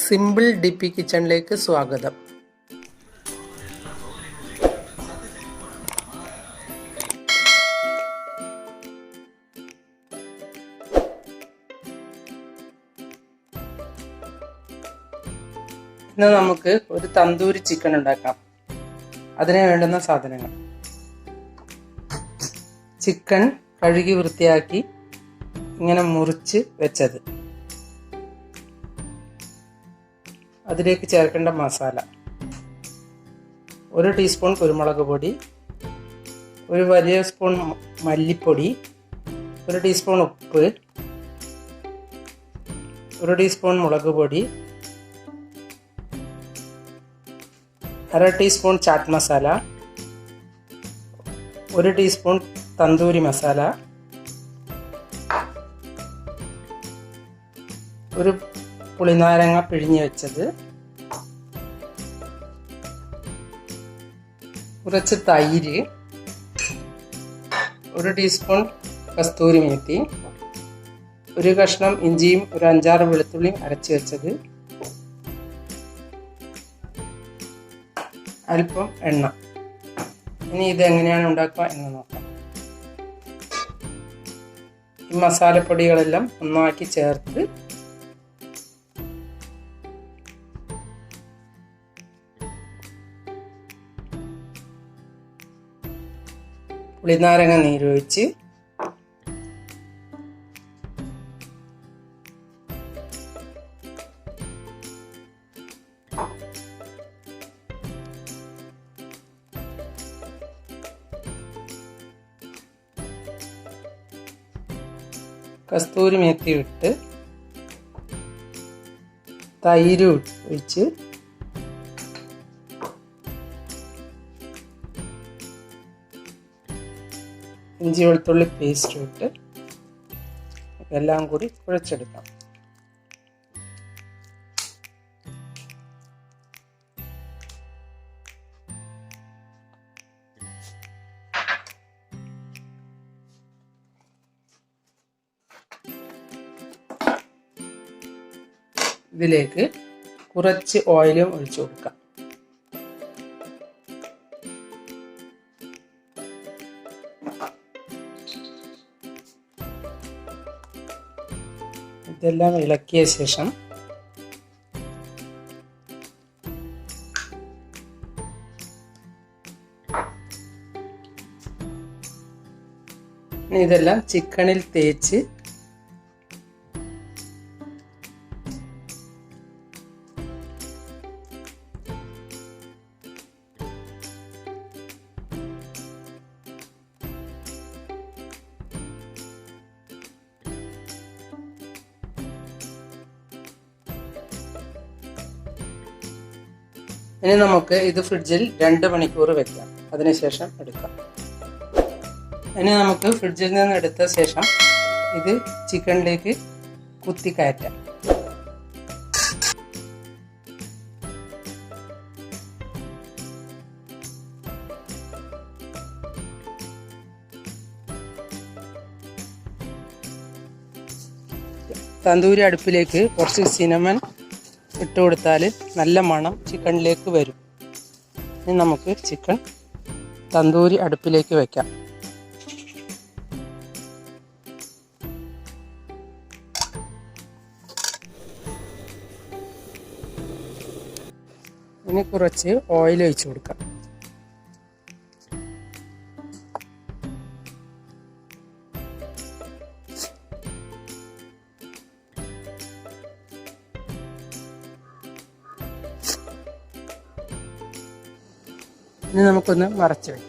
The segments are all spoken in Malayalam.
സിമ്പിൾ ഡിപ്പി കിച്ചണിലേക്ക് സ്വാഗതം. ഇന്ന് നമുക്ക് ഒരു തന്തൂരി ചിക്കൻ ഉണ്ടാക്കാം. അതിന് വേണ്ടുന്ന സാധനങ്ങൾ: ചിക്കൻ കഴുകി വൃത്തിയാക്കി ഇങ്ങനെ മുറിച്ച് വെച്ചത്, അതിലേക്ക് ചേർക്കേണ്ട മസാല: 1 ടീസ്പൂൺ കുരുമുളക് പൊടി, 1 വലിയ സ്പൂൺ മല്ലിപ്പൊടി, 1 ടീസ്പൂൺ ഉപ്പ്, 1 ടീസ്പൂൺ മുളക് പൊടി, 1/2 teaspoon chat masala, 1 teaspoon tandoori masala, 1 പുളിനാരങ്ങ പിഴിഞ്ഞ് വെച്ചത്, കുറച്ച് തൈര്, 1 ടീസ്പൂൺ കസ്തൂരി മേത്തി, 1 കഷ്ണം ഇഞ്ചിയും 5-6 വെളുത്തുള്ളിയും അരച്ച് വെച്ചത്, അല്പം എണ്ണ. ഇനി ഇത് എങ്ങനെയാണ് ഉണ്ടാക്കുക എന്ന് നോക്കാം. ഈ മസാലപ്പൊടികളെല്ലാം ഒന്നാക്കി ചേർത്ത് പുളിനാരങ്ങ നീരൊഴിച്ച് കസ്തൂരി മേത്തി ഇട്ട് തൈര് ഒഴിച്ച് ഇഞ്ചി വെളുത്തുള്ളി പേസ്റ്റ് ഇട്ട് എല്ലാം കൂടി കുഴച്ചെടുക്കാം. ഇതിലേക്ക് കുറച്ച് ഓയിലും ഒഴിച്ചു കൊടുക്കാം. ഇതെല്ലാം ഇളക്കിയ ശേഷം ഇതെല്ലാം ചിക്കനിൽ തേച്ച് ഇനി നമുക്ക് ഇത് ഫ്രിഡ്ജിൽ 2 മണിക്കൂർ വെക്കാം. അതിനുശേഷം എടുക്കാം. ഇനി നമുക്ക് ഫ്രിഡ്ജിൽ നിന്ന് എടുത്ത ശേഷം ഇത് ചിക്കനിലേക്ക് കുത്തി കയറ്റാം. തന്തൂരി അടുപ്പിലേക്ക് കുറച്ച് സിനമൺ ഇട്ട് കൊടുത്താൽ നല്ല മണം ചിക്കനിലേക്ക് വരും. ഇനി നമുക്ക് ചിക്കൻ തന്തൂരി അടുപ്പിലേക്ക് വയ്ക്കാം. ഇനി കുറച്ച് ഓയിൽ ഒഴിച്ചു കൊടുക്കാം. ഇനി നമുക്കൊന്ന് മറച്ച് വയ്ക്കാം.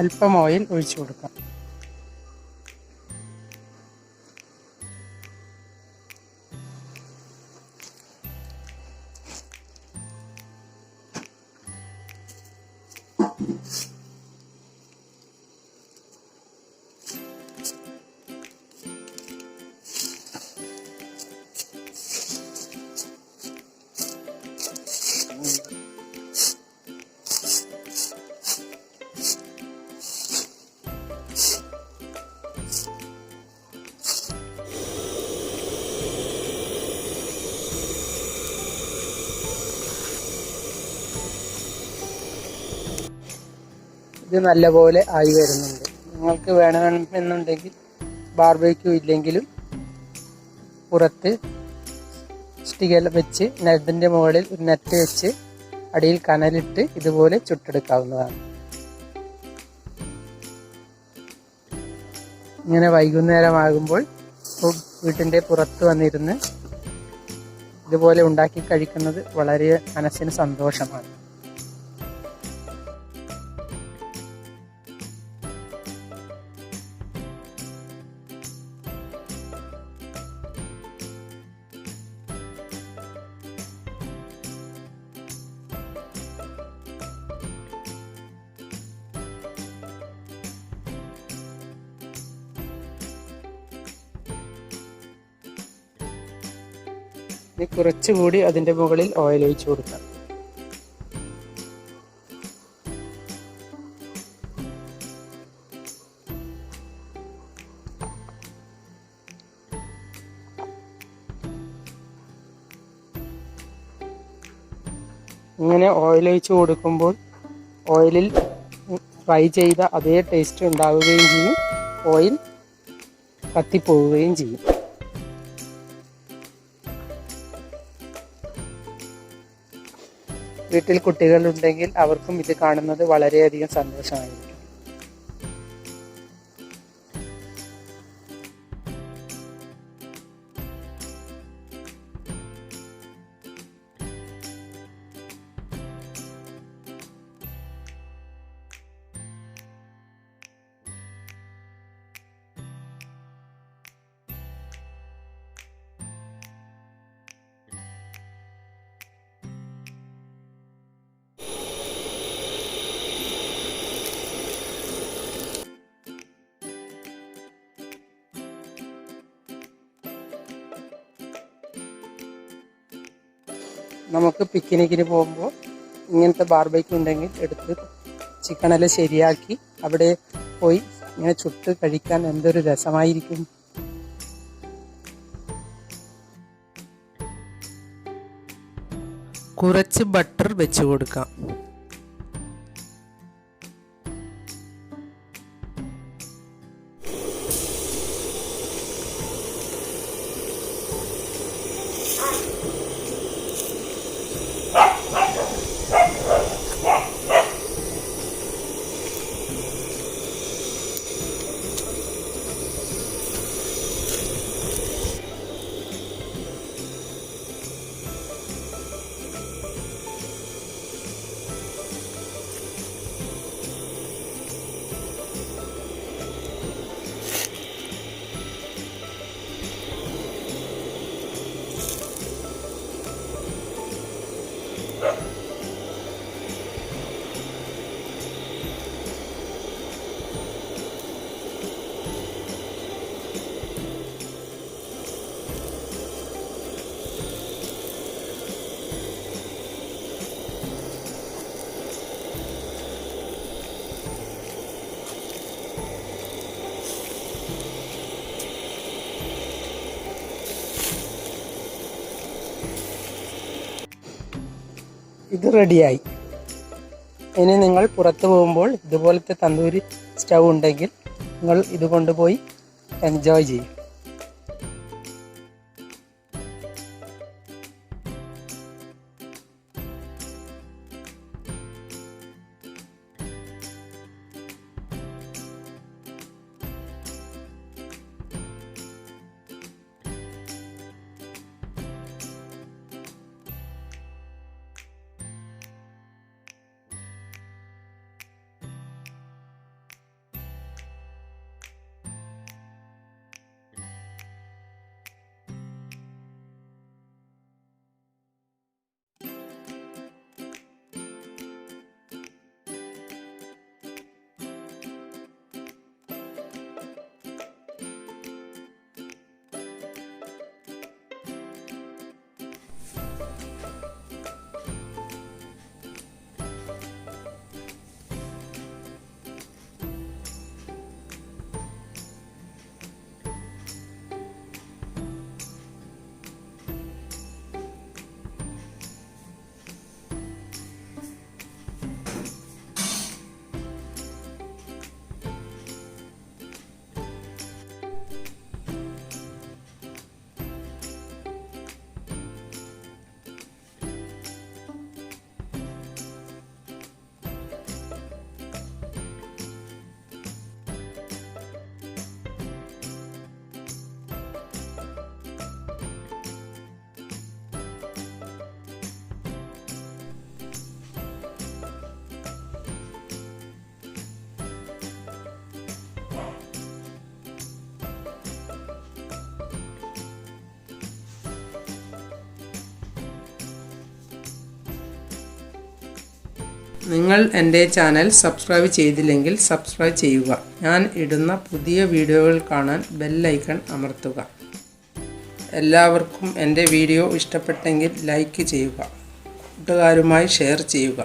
അല്പം ഓയിൽ ഒഴിച്ചു കൊടുക്കാം. ഇത് നല്ലപോലെ ആയി വരുന്നുണ്ട്. നിങ്ങൾക്ക് വേണമെന്നുണ്ടെങ്കിൽ ബാർബിക്യൂ ഇല്ലെങ്കിലും പുറത്ത് സ്റ്റിക് വെച്ച് നെറ്റിൻ്റെ മുകളിൽ ഒരു നെറ്റ് വെച്ച് അടിയിൽ കനലിട്ട് ഇതുപോലെ ചുട്ടെടുക്കാവുന്നതാണ്. ഇങ്ങനെ വൈകുന്നേരമാകുമ്പോൾ വീട്ടിൻ്റെ പുറത്ത് വന്നിരുന്ന് ഇതുപോലെ ഉണ്ടാക്കി കഴിക്കുന്നത് വളരെ മനസ്സിന് സന്തോഷമാണ്. ഇനി കുറച്ചുകൂടി അതിൻ്റെ മുകളിൽ ഓയിൽ ഒഴിച്ചു കൊടുക്കാം. ഇങ്ങനെ ഓയിൽ ഒഴിച്ച് കൊടുക്കുമ്പോൾ ഓയിലിൽ ഫ്രൈ ചെയ്ത അതേ ടേസ്റ്റ് ഉണ്ടാവുകയും ചെയ്യും, ഓയിൽ കത്തിപ്പോവുകയും ചെയ്യും. വീട്ടിൽ കുട്ടികളുണ്ടെങ്കിൽ അവർക്കും ഇത് കാണുന്നത് വളരെയധികം സന്തോഷമായിരിക്കും. നമുക്ക് പിക്നിക്കിന് പോകുമ്പോൾ ഇങ്ങനത്തെ ബാർബിക്യൂ ഉണ്ടെങ്കിൽ എടുത്ത് ചിക്കനെല്ലാം ശരിയാക്കി അവിടെ പോയി ഇങ്ങനെ ചുട്ട് കഴിക്കാൻ എന്തൊരു രസമായിരിക്കും. കുറച്ച് ബട്ടർ വെച്ച് കൊടുക്കാം. ഇത് റെഡിയായി. ഇനി നിങ്ങൾ പുറത്ത് പോകുമ്പോൾ ഇതുപോലത്തെ തന്തൂരി സ്റ്റൗ ഉണ്ടെങ്കിൽ നിങ്ങൾ ഇത് കൊണ്ടുപോയി എൻജോയ് ചെയ്യും. നിങ്ങൾ എൻ്റെ ചാനൽ സബ്സ്ക്രൈബ് ചെയ്തില്ലെങ്കിൽ സബ്സ്ക്രൈബ് ചെയ്യുക. ഞാൻ ഇടുന്ന പുതിയ വീഡിയോകൾ കാണാൻ ബെൽ ഐക്കൺ അമർത്തുക. എല്ലാവർക്കും എൻ്റെ വീഡിയോ ഇഷ്ടപ്പെട്ടെങ്കിൽ ലൈക്ക് ചെയ്യുക. കൂട്ടുകാരുമായി ഷെയർ ചെയ്യുക.